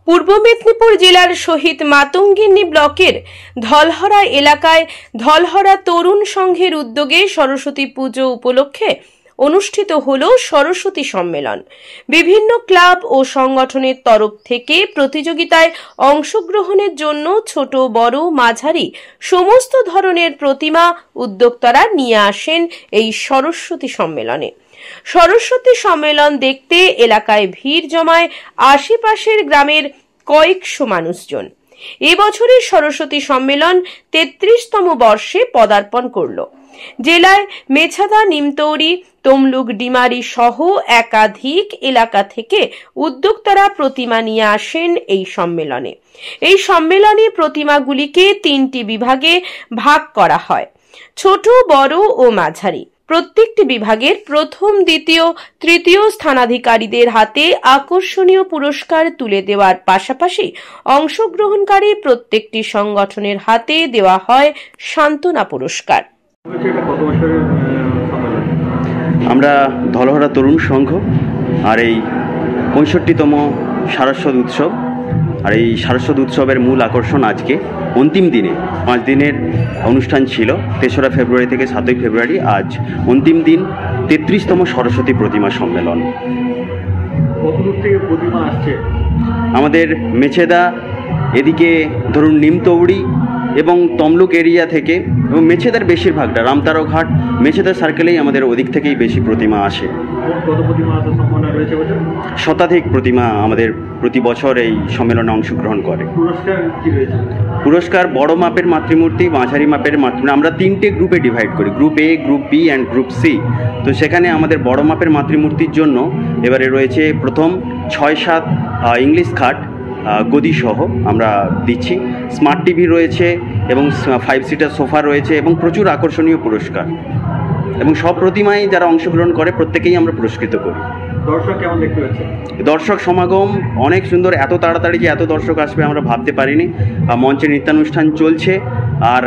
পূর্ব মেদিনীপুর জেলার শহীদ মাতঙ্গিনী ব্লকের ধলহরা এলাকায় ধলহরা তরুণ সংঘের উদ্যোগে সরস্বতী পুজো উপলক্ষে অনুষ্ঠিত হলো সরস্বতী সম্মেলন। বিভিন্ন ক্লাব ও সংগঠনের তরফ থেকে প্রতিযোগিতায় অংশগ্রহণের জন্য ছোট বড় মাঝারি সমস্ত ধরনের প্রতিমা উদ্যোক্তারা নিয়ে আসেন এই সরস্বতী সম্মেলনে। সরস্বতী সম্মেলন দেখতে এলাকায় ভিড় জমায় আশেপাশের গ্রামের কয়েকশো মানুষজন। এবছরের সরস্বতী সম্মেলন 33তম বর্ষে পদার্পণ করল। জেলায় মেছাদা, নিমতৌড়ি, তমলুক, ডিমারি সহ একাধিক এলাকা থেকে উদ্যোক্তারা প্রতিমা নিয়ে আসেন এই সম্মেলনে। এই সম্মেলনে প্রতিমাগুলিকে 3টি বিভাগে ভাগ করা হয়, ছোট, বড় ও মাঝারি। প্রত্যেকটি বিভাগের প্রথম, দ্বিতীয়, তৃতীয় স্থানাধিকারীদের হাতে আকর্ষণীয় পুরস্কার তুলে দেওয়ার পাশাপাশি অংশগ্রহণকারী প্রত্যেকটি সংগঠনের হাতে দেওয়া হয় সান্ত্বনা পুরস্কার। আমরা ধলহরা তরুণ সংঘ আর এই 65তম সারস্বত উৎসব, আর এই সারস্বত উৎসবের মূল আকর্ষণ আজকে অন্তিম দিনে 5 দিনের অনুষ্ঠান ছিল, 3রা ফেব্রুয়ারি থেকে 7ই ফেব্রুয়ারি। আজ অন্তিম দিন 33তম সরস্বতী প্রতিমা সম্মেলন। কতদূর থেকে প্রতিমা আসছে? আমাদের মেছেদা, এদিকে ধরুন নিমতৌড়ি এবং তমলুক এরিয়া থেকে, এবং মেছেদার বেশিরভাগটা রামতারঘাট, মেছেদা সার্কেলেই আমাদের ওদিক থেকেই বেশি প্রতিমা আসে। কত প্রতিমা আসার সম্ভাবনা রয়েছে বছর? শতাধিক প্রতিমা আমাদের প্রতি বছর এই সম্মেলনে অংশগ্রহণ করে। পুরস্কার কি রয়েছে? পুরস্কার বড় মাপের মাতৃমূর্তি, মাঝারি মাপের মাতৃমূর্তি। আমরা 3টে গ্রুপে ডিভাইড করি, group A, group B and group C. তো সেখানে আমাদের বড় মাপের মাতৃমূর্তির জন্য এবারে রয়েছে প্রথম 6-7 ইংলিশ খাট গদি সহ আমরা দিচ্ছি, স্মার্ট টিভি রয়েছে এবং 5 সিটার সোফা রয়েছে এবং প্রচুর আকর্ষণীয় পুরস্কার। এবং সব প্রতিমায় যারা অংশগ্রহণ করে প্রত্যেকেই আমরা পুরস্কৃত করি। দর্শক কেমন দেখতে পাচ্ছেন? দর্শক সমাগম অনেক সুন্দর। এত তাড়াতাড়ি যে এত দর্শক আসবে আমরা ভাবতে পারিনি। মঞ্চে নৃত্যানুষ্ঠান চলছে, আর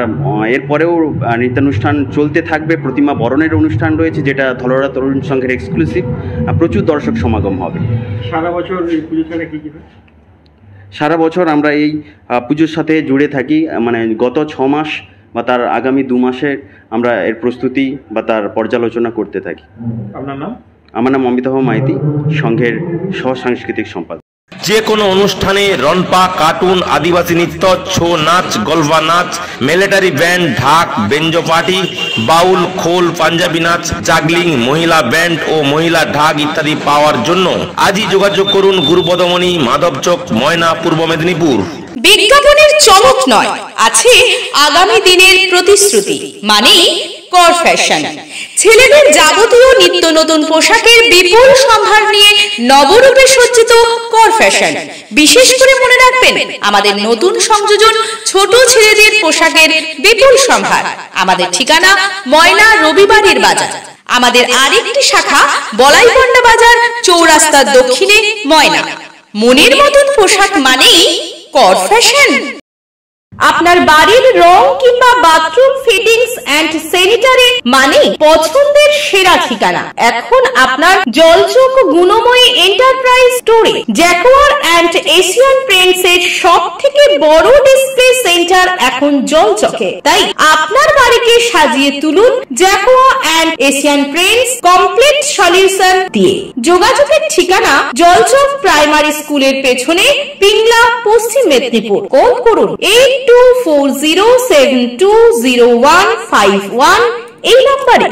এরপরেও নৃত্যানুষ্ঠান চলতে থাকবে। প্রতিমা বরণের অনুষ্ঠান রয়েছে, যেটা ধলহরা তরুণ সংঘের এক্সক্লুসিভ। প্রচুর দর্শক সমাগম হবে। সারা বছর এই পুজোর সাথে কী কী? সারা বছর আমরা এই পুজোর সাথে জুড়ে থাকি, মানে গত 6 মাস বা তার আগামী 2 মাসে আমরা এর প্রস্তুতি বা তার পর্যালোচনা করতে থাকি। আপনার নাম? আমার নাম অমিতাভ মাইতি, সংঘের সহ সাংস্কৃতিক সম্পাদক। যে কোনো অনুষ্ঠানে রনপা, কার্টুন, আদিবাসী নৃত্য, ছৌ নাচ, গলফা নাচ, মিলিটারি ব্যান্ড, ঢাক, বেঞ্জো পার্টি, বাউল, খোল, পাঞ্জাবি নাচ, জাগলিং, মহিলা ব্যান্ড ও মহিলা ঢাক ইত্যাদি পাওয়ার জন্য আজই যোগাযোগ করুন গুরুপদমণি, মাধবচক, ময়না, পূর্ব মেদিনীপুর। বিজ্ঞাপনের চমক নয়, আছে আগামী দিনের প্রতিশ্রুতি, মানে কর ফ্যাশন। ছেলেদের যাবতীয় নিত্য নতুন পোশাকের বিপুল সম্ভার নিয়ে নবরূপে সজ্জিত কর ফ্যাশন। বিশেষ করে মনে রাখবেন, আমাদের নতুন সংযোজন ছোট ছেলেদের পোশাকের বিপুল সম্ভার। আমাদের ঠিকানা ময়না রবিবারের বাজার। আমাদের আরেকটি শাখা বলাইপন্ডা বাজার, চৌরাস্তার দক্ষিণে ময়না। মনের মতন পোশাক মানেই কর ফ্যাশন। আপনার বাড়ির রং কিংবা বাথরুম ফিটিংস এন্ড স্যানিটারি মানে পছন্দের সেরা ঠিকানা এখন আপনার জলচক গুণময়ী এন্টারপ্রাইজ স্টোরে। জ্যাকোয়ার এন্ড এশিয়ান পেইন্টস এর সব থেকে বড় ডিসপ্লে সেন্টার এখন জলচকে। তাই আপনার বাড়িকে সাজিয়ে তুলুন Jaquar and Asian Paints complete solution দিয়ে। যোগাযোগের ঠিকানা জলচক প্রাইমারি স্কুলের পেছনে, পিংলা, পশ্চিম মেদিনীপুর। কল করুন 8240720151 এই নম্বরে।